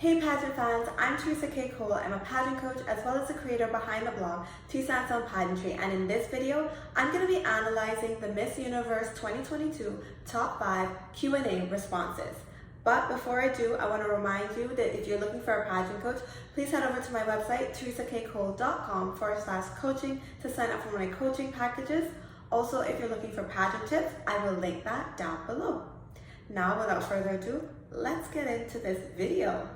Hey pageant fans, I'm Theresa K. I'm a pageant coach as well as the creator behind the blog Pageantry, and in this video, I'm going to be analyzing the Miss Universe 2022 Top 5 Q&A responses. But before I do, I want to remind you that if you're looking for a pageant coach, please head over to my website, theresakcole.com/coaching to sign up for my coaching packages. Also, if you're looking for pageant tips, I will link that down below. Now, without further ado, let's get into this video.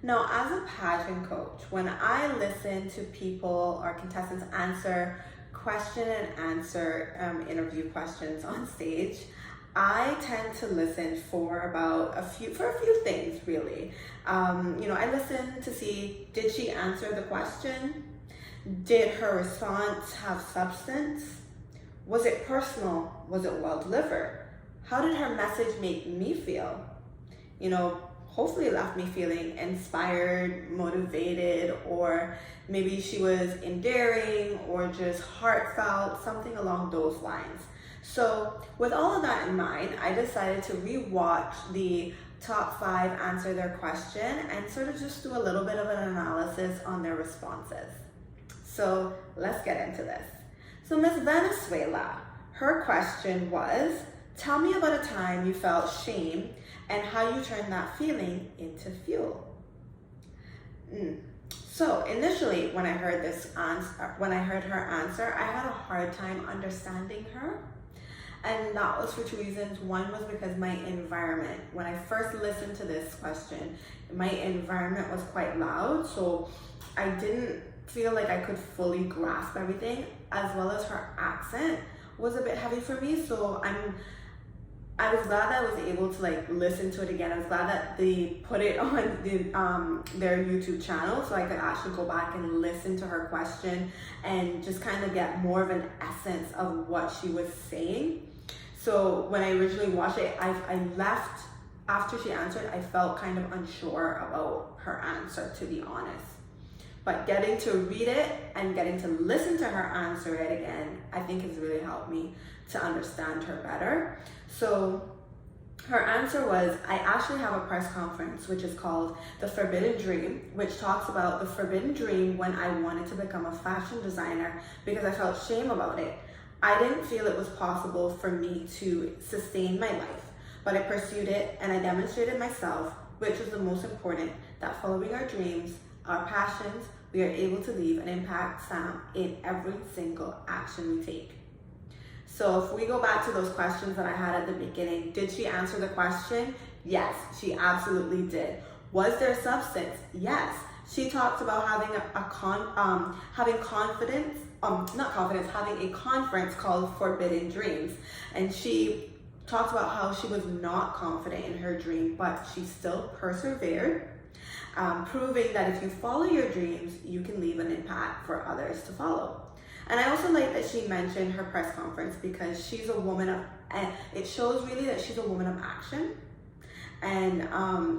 Now, as a pageant coach, when I listen to people or contestants answer question and answer interview questions on stage, I tend to listen for a few things really. I listen to see, did she answer the question? Did her response have substance? Was it personal? Was it well delivered? How did her message make me feel? Hopefully it left me feeling inspired, motivated, or maybe she was endearing or just heartfelt, something along those lines. So with all of that in mind, I decided to rewatch the top 5 answer their question and sort of just do a little bit of an analysis on their responses. So let's get into this. So Miss Venezuela, her question was, tell me about a time you felt shame and how you turned that feeling into fuel. So initially, when I heard her answer, I had a hard time understanding her. And that was for 2 reasons. One was because my environment, when I first listened to this question, my environment was quite loud. So I didn't feel like I could fully grasp everything, as well as her accent was a bit heavy for me. So I was glad that I was able to listen to it again. I was glad that they put it on their YouTube channel so I could actually go back and listen to her question and just kind of get more of an essence of what she was saying. So when I originally watched it, I left after she answered. I felt kind of unsure about her answer, to be honest. But getting to read it and getting to listen to her answer it again, I think has really helped me to understand her better. So her answer was, I actually have a press conference which is called The Forbidden Dream, which talks about the forbidden dream when I wanted to become a fashion designer because I felt shame about it. I didn't feel it was possible for me to sustain my life, but I pursued it and I demonstrated myself, which was the most important, that following our dreams, our passions, we are able to leave an impact stamp in every single action we take. So if we go back to those questions that I had at the beginning, did she answer the question? Yes, she absolutely did. Was there substance? Yes. She talked about having having a conference called Forbidden Dreams. And she talked about how she was not confident in her dream, but she still persevered, proving that if you follow your dreams, you can leave an impact for others to follow. And I also like that she mentioned her press conference because she's a woman of, and it shows really that she's a woman of action. And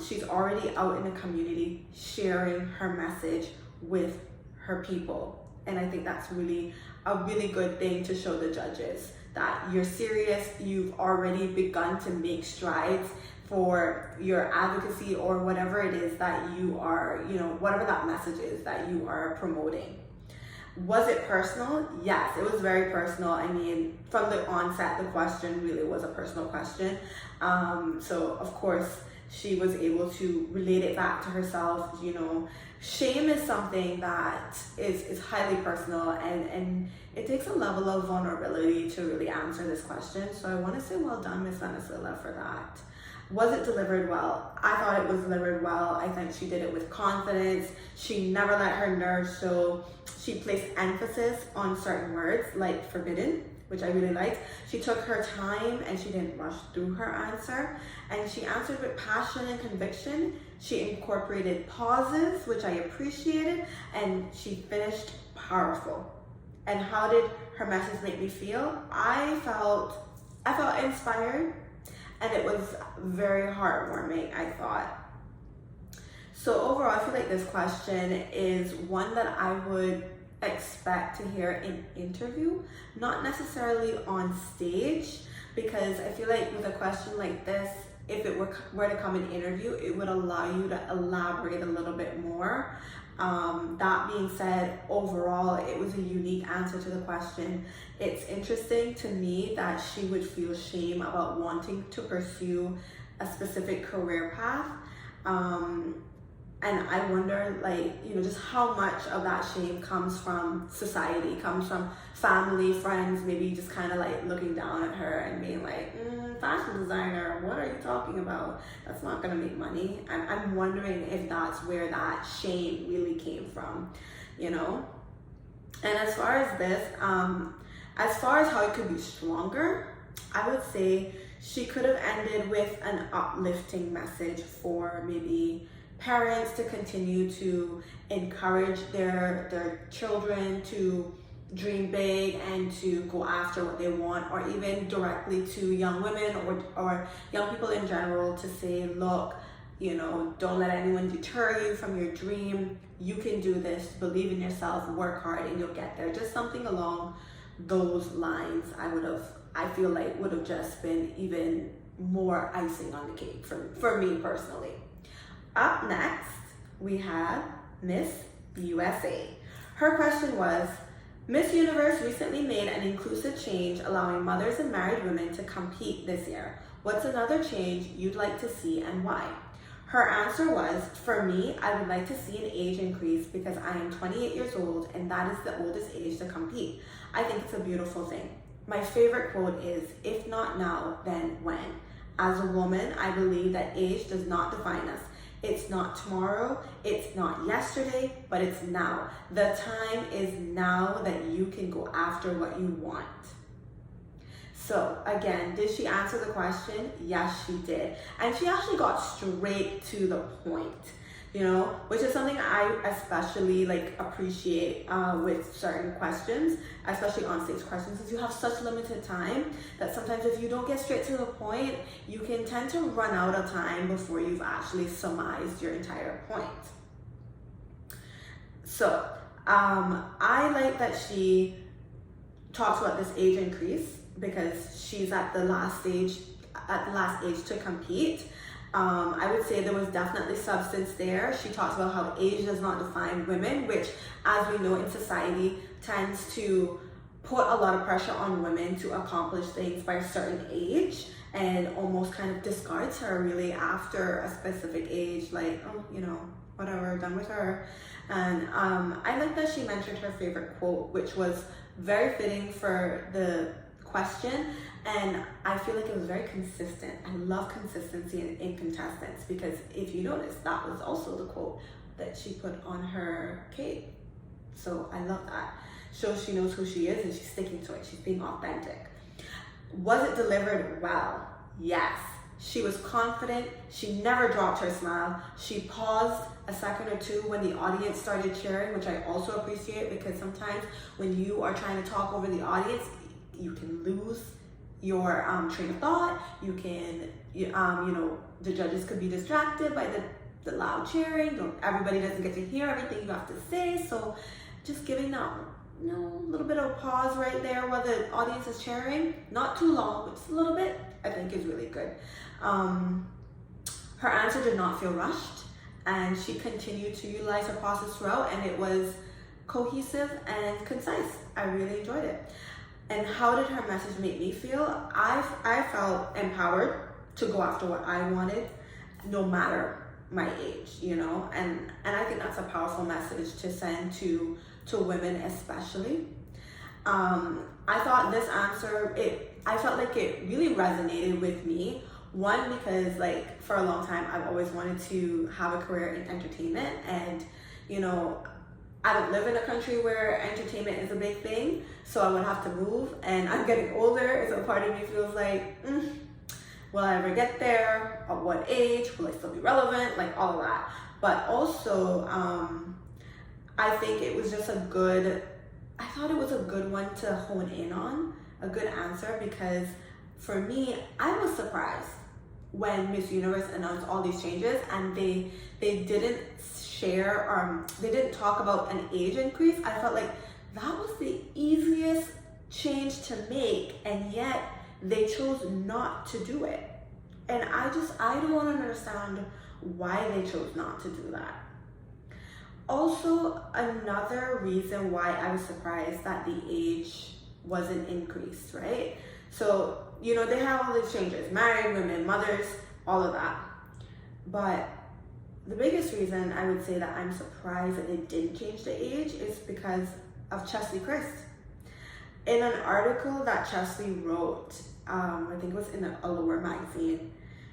she's already out in the community sharing her message with her people. And I think that's really a really good thing to show the judges that you're serious, you've already begun to make strides for your advocacy or whatever it is that you are, whatever that message is that you are promoting. Was it personal? Yes, it was very personal. I mean, from the onset, the question really was a personal question. So of course, she was able to relate it back to herself. Shame is something that is highly personal and it takes a level of vulnerability to really answer this question. So I want to say well done, Miss Venezuela, for that. Was it delivered well? I thought it was delivered well. I think she did it with confidence. She never let her nerves show. She placed emphasis on certain words like forbidden, which I really liked. She took her time and she didn't rush through her answer. And she answered with passion and conviction. She incorporated pauses, which I appreciated, and she finished powerful. And how did her message make me feel? I felt inspired. And it was very heartwarming, I thought. So overall, I feel like this question is one that I would expect to hear in interview, not necessarily on stage, because I feel like with a question like this, if it were to come in interview, it would allow you to elaborate a little bit more. That being said, overall, it was a unique answer to the question. It's interesting to me that she would feel shame about wanting to pursue a specific career path. And I wonder, like, you know, just how much of that shame comes from society, comes from family, friends, maybe just kind of like looking down at her and being like, fashion designer, what are you talking about? That's not gonna make money. I'm wondering if that's where that shame really came from, you know? And as far as this, as far as how it could be stronger, I would say she could have ended with an uplifting message for maybe parents to continue to encourage their children to dream big and to go after what they want, or even directly to young women or young people in general to say, look, you know, don't let anyone deter you from your dream. You can do this, believe in yourself, work hard, and you'll get there. Just something along those lines I feel like would have just been even more icing on the cake for me personally. Up next, we have Miss USA. Her question was, Miss Universe recently made an inclusive change allowing mothers and married women to compete this year. What's another change you'd like to see and why? Her answer was, for me, I would like to see an age increase because I am 28 years old and that is the oldest age to compete. I think it's a beautiful thing. My favorite quote is, if not now, then when? As a woman, I believe that age does not define us. It's not tomorrow, it's not yesterday, but it's now. The time is now that you can go after what you want. So again, did she answer the question? Yes, she did. And she actually got straight to the point, you know, which is something I especially like appreciate with certain questions, especially on stage questions, since you have such limited time that sometimes if you don't get straight to the point, you can tend to run out of time before you've actually surmised your entire point. So I like that she talks about this age increase because she's at the last age to compete. I would say there was definitely substance there. She talks about how age does not define women, which, as we know in society, tends to put a lot of pressure on women to accomplish things by a certain age and almost kind of discards her really after a specific age, like, oh, you know, whatever, done with her. And I like that she mentioned her favorite quote, which was very fitting for the question, and I feel like it was very consistent. I love consistency in contestants because if you notice, that was also the quote that she put on her cape. So I love that. Shows she knows who she is and she's sticking to it. She's being authentic. Was it delivered well? Yes. She was confident. She never dropped her smile. She paused a second or two when the audience started cheering, which I also appreciate because sometimes when you are trying to talk over the audience, you can lose your train of thought. You can, you know, the judges could be distracted by the loud cheering. Everybody doesn't get to hear everything you have to say. So just giving that, you know, a little bit of a pause right there while the audience is cheering, not too long, but just a little bit, I think is really good. Her answer did not feel rushed, and she continued to utilize her process throughout, and it was cohesive and concise. I really enjoyed it. And how did her message make me feel? I felt empowered to go after what I wanted, no matter my age, you know, and I think that's a powerful message to send to women especially. I thought this answer, I felt like it really resonated with me. One, because like for a long time, I've always wanted to have a career in entertainment, and you know, I don't live in a country where entertainment is a big thing, so I would have to move, and I'm getting older, so part of me feels like, will I ever get there? At what age? Will I still be relevant? Like all of that. But also, I think it was just I thought it was a good one to hone in on, a good answer, because for me, I was surprised when Miss Universe announced all these changes and they didn't share, they didn't talk about an age increase. I felt like that was the easiest change to make, and yet they chose not to do it. And I don't understand why they chose not to do that. Also, another reason why I was surprised that the age wasn't increased, right? So, they have all these changes, married women, mothers, all of that. But the biggest reason I would say that I'm surprised that they didn't change the age is because of Chesley Christ. In an article that Chesley wrote, I think it was in the Allure magazine,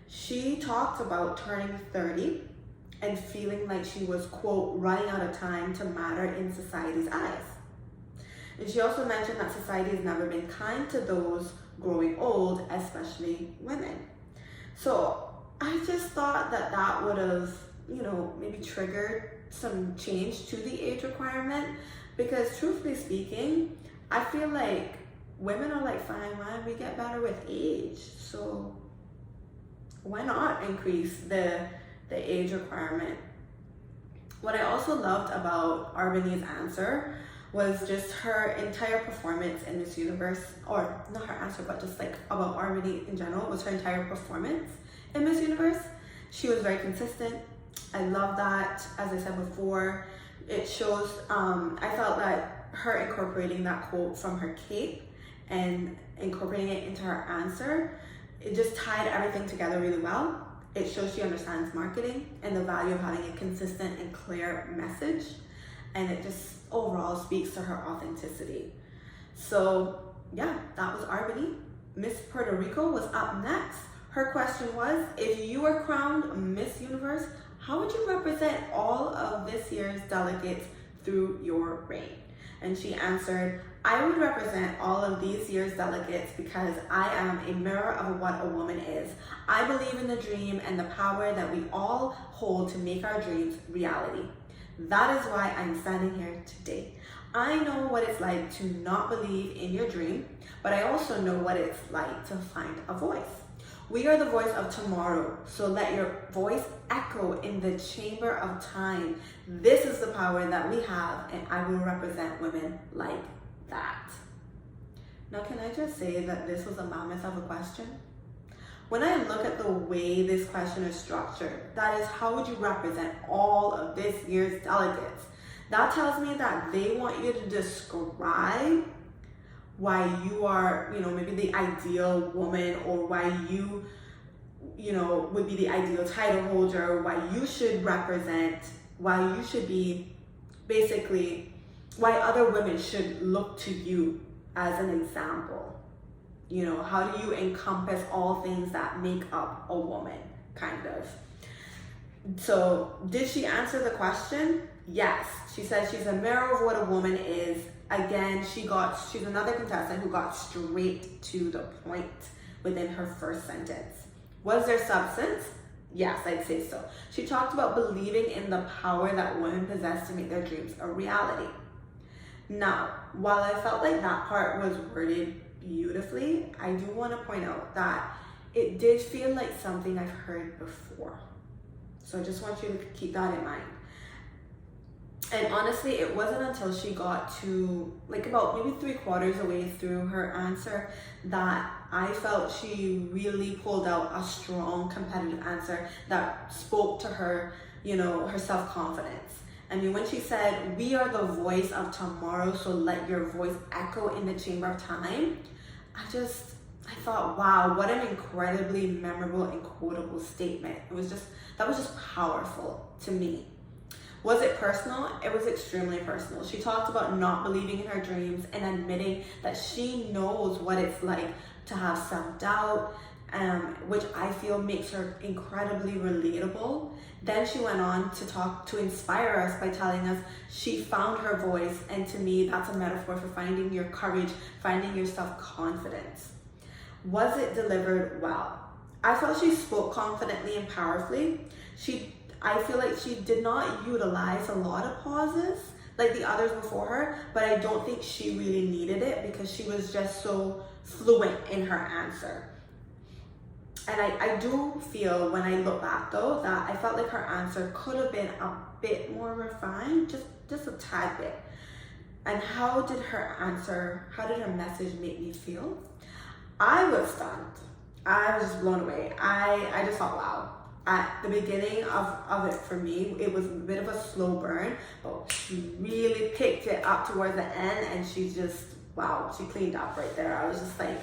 she talked about turning 30 and feeling like she was, quote, running out of time to matter in society's eyes. And she also mentioned that society has never been kind to those growing old, especially women. So I just thought that would have, maybe triggered some change to the age requirement, because truthfully speaking, I feel like women are like, fine, why don't we get better with age? So why not increase the age requirement? What I also loved about Arbany's answer was just her entire performance in Miss Universe, or not her answer, but just like about Arbany in general, was her entire performance in Miss Universe. She was very consistent. I love that. As I said before, it shows, I felt that her incorporating that quote from her cape and incorporating it into her answer, it just tied everything together really well. It shows she understands marketing and the value of having a consistent and clear message. And it just overall speaks to her authenticity. So yeah, that was Arbany. Miss Puerto Rico was up next. Her question was, if you were crowned Miss Universe, how would you represent all of this year's delegates through your reign? And she answered, I would represent all of these year's delegates because I am a mirror of what a woman is. I believe in the dream and the power that we all hold to make our dreams reality. That is why I'm standing here today. I know what it's like to not believe in your dream, but I also know what it's like to find a voice. We are the voice of tomorrow, so let your voice echo in the chamber of time. This is the power that we have, and I will represent women like that. Now, can I just say that this was a mammoth of a question? When I look at the way this question is structured, that is, how would you represent all of this year's delegates? That tells me that they want you to describe why you are, maybe the ideal woman, or why you, would be the ideal title holder, why you should represent, why you should be, basically, why other women should look to you as an example. How do you encompass all things that make up a woman, kind of. So, did she answer the question? Yes. She said she's a mirror of what a woman is. Again, she's another contestant who got straight to the point within her first sentence. Was there substance? Yes, I'd say so. She talked about believing in the power that women possess to make their dreams a reality. Now, while I felt like that part was worded beautifully, I do want to point out that it did feel like something I've heard before. So I just want you to keep that in mind. And honestly, it wasn't until she got to like about maybe 3/4 away through her answer that I felt she really pulled out a strong competitive answer that spoke to her, her self-confidence. I mean, when she said, we are the voice of tomorrow, so let your voice echo in the chamber of time, I thought, wow, what an incredibly memorable and quotable statement. That was just powerful to me. Was it personal? It was extremely personal. She talked about not believing in her dreams and admitting that she knows what it's like to have self-doubt, which I feel makes her incredibly relatable. Then she went on to inspire us by telling us she found her voice, and to me, that's a metaphor for finding your courage, finding your self-confidence. Was it delivered well? I felt she spoke confidently and powerfully. I feel like she did not utilize a lot of pauses like the others before her, but I don't think she really needed it because she was just so fluent in her answer. And I do feel, when I look back though, that I felt like her answer could have been a bit more refined, just a tad bit. And how did her message make me feel? I was stunned. I was just blown away. I just thought, wow. At the beginning of it for me, it was a bit of a slow burn, but she really picked it up towards the end, and she just, wow, she cleaned up right there. I was just like,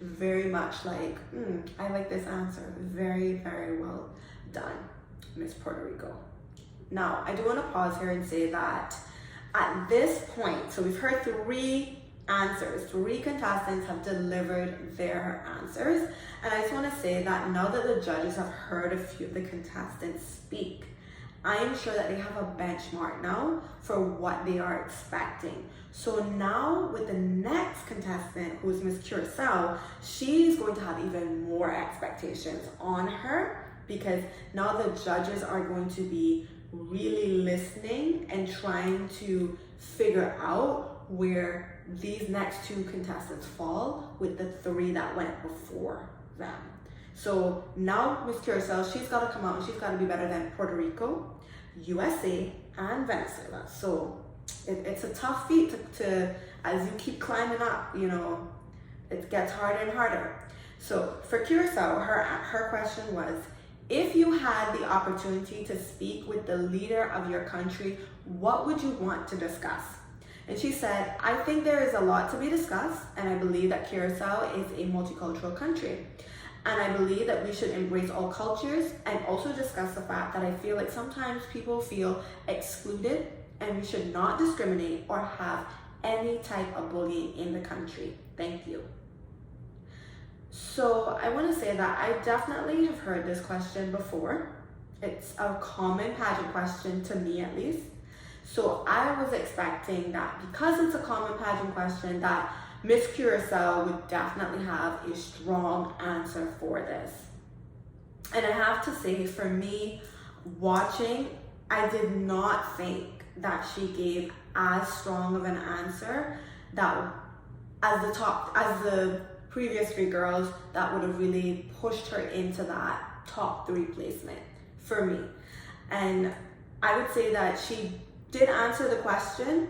very much like, I like this answer. Very, very well done, Miss Puerto Rico. Now, I do want to pause here and say that at this point, so we've heard three answers. Three contestants have delivered their answers. And I just want to say that now that the judges have heard a few of the contestants speak, I am sure that they have a benchmark now for what they are expecting. So now with the next contestant, who's Miss Curacao, she's going to have even more expectations on her, because now the judges are going to be really listening and trying to figure out where these next two contestants fall with the three that went before them. So now Miss Curacao, she's got to come out and she's got to be better than Puerto Rico, USA, and Venezuela. So it's a tough feat to as you keep climbing up, you know, it gets harder and harder. So for Curacao, her question was, if you had the opportunity to speak with the leader of your country, what would you want to discuss? And she said, I think there is a lot to be discussed, and I believe that Curacao is a multicultural country. And I believe that we should embrace all cultures, and also discuss the fact that I feel like sometimes people feel excluded, and we should not discriminate or have any type of bullying in the country. Thank you. So I want to say that I definitely have heard this question before. It's a common pageant question to me, at least. So I was expecting that because it's a common pageant question, that Miss Curacao would definitely have a strong answer for this. And I have to say, for me, watching, I did not think that she gave as strong of an answer that as the previous three girls that would have really pushed her into that top three placement for me. And I would say that she did answer the question.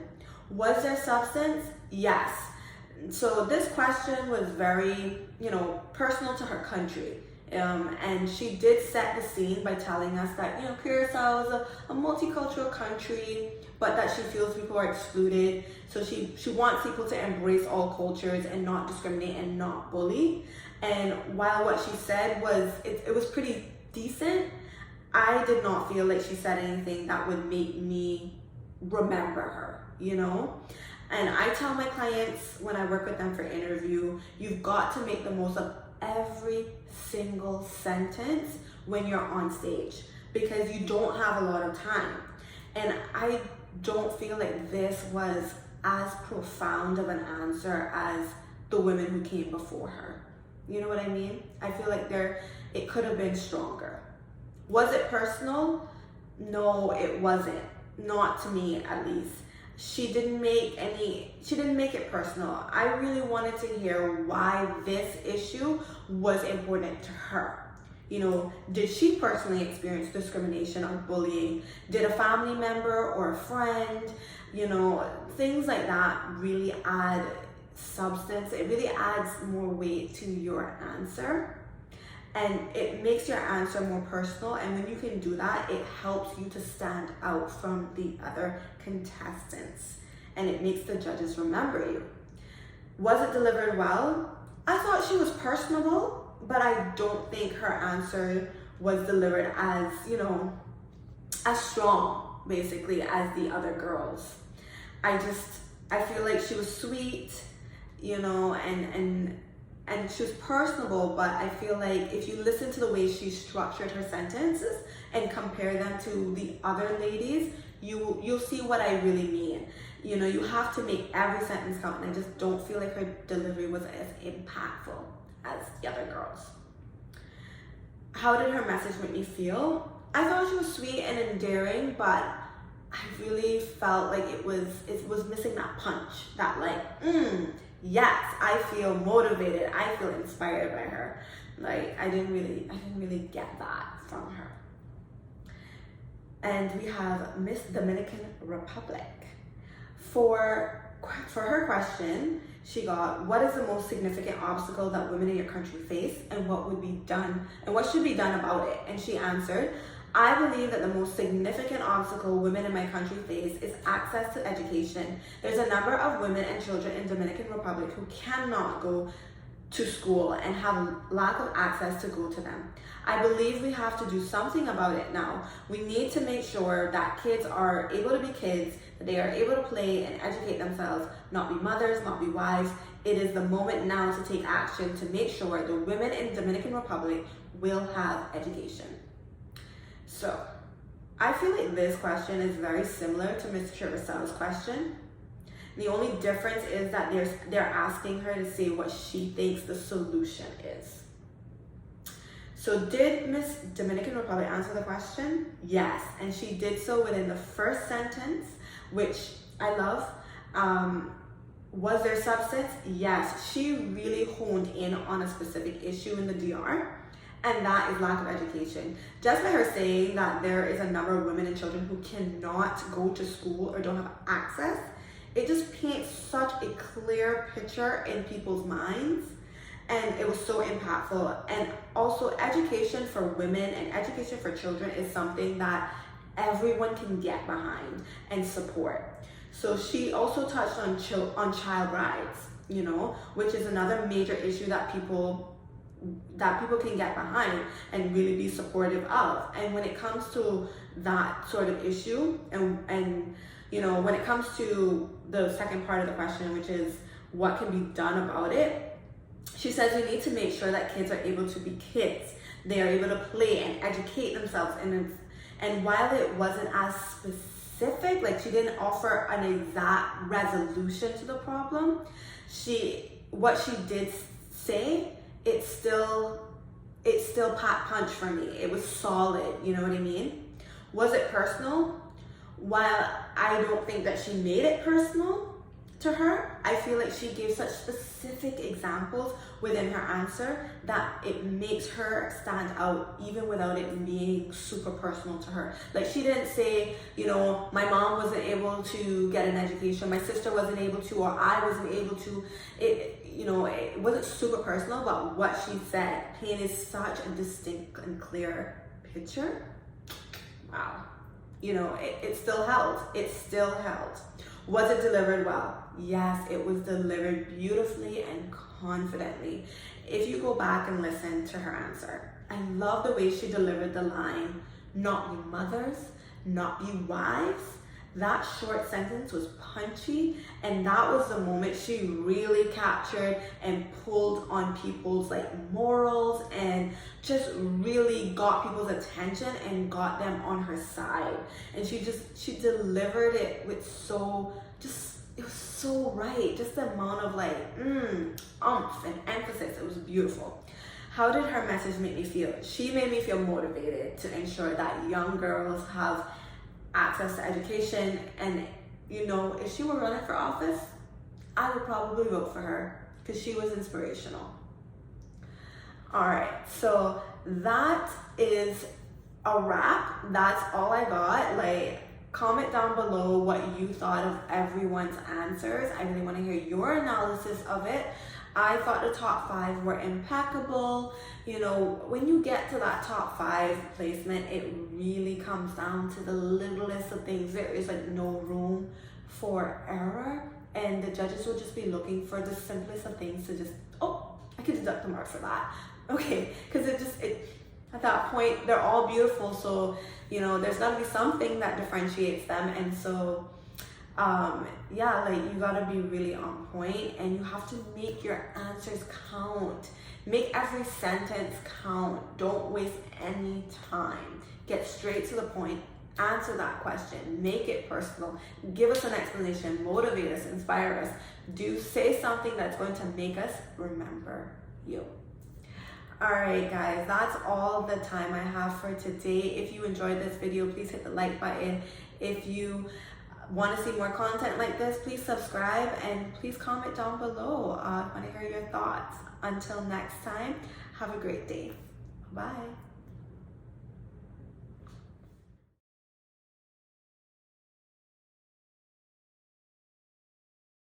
Was there substance? Yes. So this question was very, personal to her country. And she did set the scene by telling us that, Curacao is a multicultural country, but that she feels people are excluded. So she wants people to embrace all cultures and not discriminate and not bully. And while what she said it was pretty decent, I did not feel like she said anything that would make me remember her, And I tell my clients when I work with them for interview, you've got to make the most of every single sentence when you're on stage, because you don't have a lot of time. And I don't feel like this was as profound of an answer as the women who came before her. You know what I mean? I feel like it could have been stronger. Was it personal? No, it wasn't. Not to me, at least. She didn't make it personal. I really wanted to hear why this issue was important to her. Did she personally experience discrimination or bullying? Did a family member or a friend? Things like that really add substance. It really adds more weight to your answer. And it makes your answer more personal. And when you can do that, it helps you to stand out from the other contestants. And it makes the judges remember you. Was it delivered well? I thought she was personable, but I don't think her answer was delivered as, as strong, basically, as the other girls. I feel like she was sweet, and she was personable, but I feel like if you listen to the way she structured her sentences and compare them to the other ladies, you'll see what I really mean. You have to make every sentence count, and I just don't feel like her delivery was as impactful as the other girls. How did her message make me feel? I thought she was sweet and endearing, but I really felt like it was missing that punch, that yes, I feel motivated. I feel inspired by her. Like I didn't really get that from her. And we have Miss Dominican Republic. For her question, she got, what is the most significant obstacle that women in your country face, and what would be done, and what should be done about it? And she answered, I believe that the most significant obstacle women in my country face is access to education. There's a number of women and children in Dominican Republic who cannot go to school and have lack of access to go to them. I believe we have to do something about it now. We need to make sure that kids are able to be kids, that they are able to play and educate themselves, not be mothers, not be wives. It is the moment now to take action to make sure the women in Dominican Republic will have education. So, I feel like this question is very similar to Ms. Curazaw's question. The only difference is that they're asking her to say what she thinks the solution is. So did Miss Dominican Republic answer the question? Yes, and she did so within the first sentence, which I love. Was there substance? Yes, she really honed in on a specific issue in the DR, and that is lack of education. Just by her saying that there is a number of women and children who cannot go to school or don't have access, it just paints such a clear picture in people's minds, and it was so impactful. And also, education for women and education for children is something that everyone can get behind and support. So she also touched on child rights, you know, which is another major issue that people can get behind and really be supportive of. And when it comes to that sort of issue, and you know, when it comes to the second part of the question, which is what can be done about it, she says we need to make sure that kids are able to be kids. They are able to play and educate themselves. And while it wasn't as specific, like she didn't offer an exact resolution to the problem, what she did say, it still packed punch for me. It was solid, you know what I mean? Was it personal? While I don't think that she made it personal to her, I feel like she gave such specific examples within her answer that it makes her stand out even without it being super personal to her. Like she didn't say, you know, my mom wasn't able to get an education, my sister wasn't able to, or I wasn't able to. You know, it wasn't super personal, but what she said painted such a distinct and clear picture. Wow. You know, it still held. It still held. Was it delivered well? Yes, it was delivered beautifully and confidently. If you go back and listen to her answer, I love the way she delivered the line, not be mothers, not be wives. That short sentence was punchy, and that was the moment she really captured and pulled on people's like morals and just really got people's attention and got them on her side. And she delivered it with it was so right. Just the amount of like oomph and emphasis. It was beautiful. How did her message make me feel? She made me feel motivated to ensure that young girls have access to education. And you know, if she were running for office, I would probably vote for her because she was inspirational. All right, so that is a wrap. That's all I got. Like, comment down below what you thought of everyone's answers. I really want to hear your analysis of it. I thought the top 5 were impeccable. You know, when you get to that top 5 placement, it really comes down to the littlest of things. There is like no room for error, and the judges will just be looking for the simplest of things to just, oh, I could deduct the mark for that. Okay, because at that point, they're all beautiful. So, you know, there's gotta be something that differentiates them. And so, yeah, like you gotta be really on point, and you have to make your answers count. Make every sentence count. Don't waste any time. Get straight to the point. Answer that question. Make it personal. Give us an explanation. Motivate us. Inspire us. Say something that's going to make us remember you. All right, guys, that's all the time I have for today. If you enjoyed this video, please hit the like button. If you want to see more content like this, please subscribe, and please comment down below. I want to hear your thoughts. Until next time, have a great day. Bye.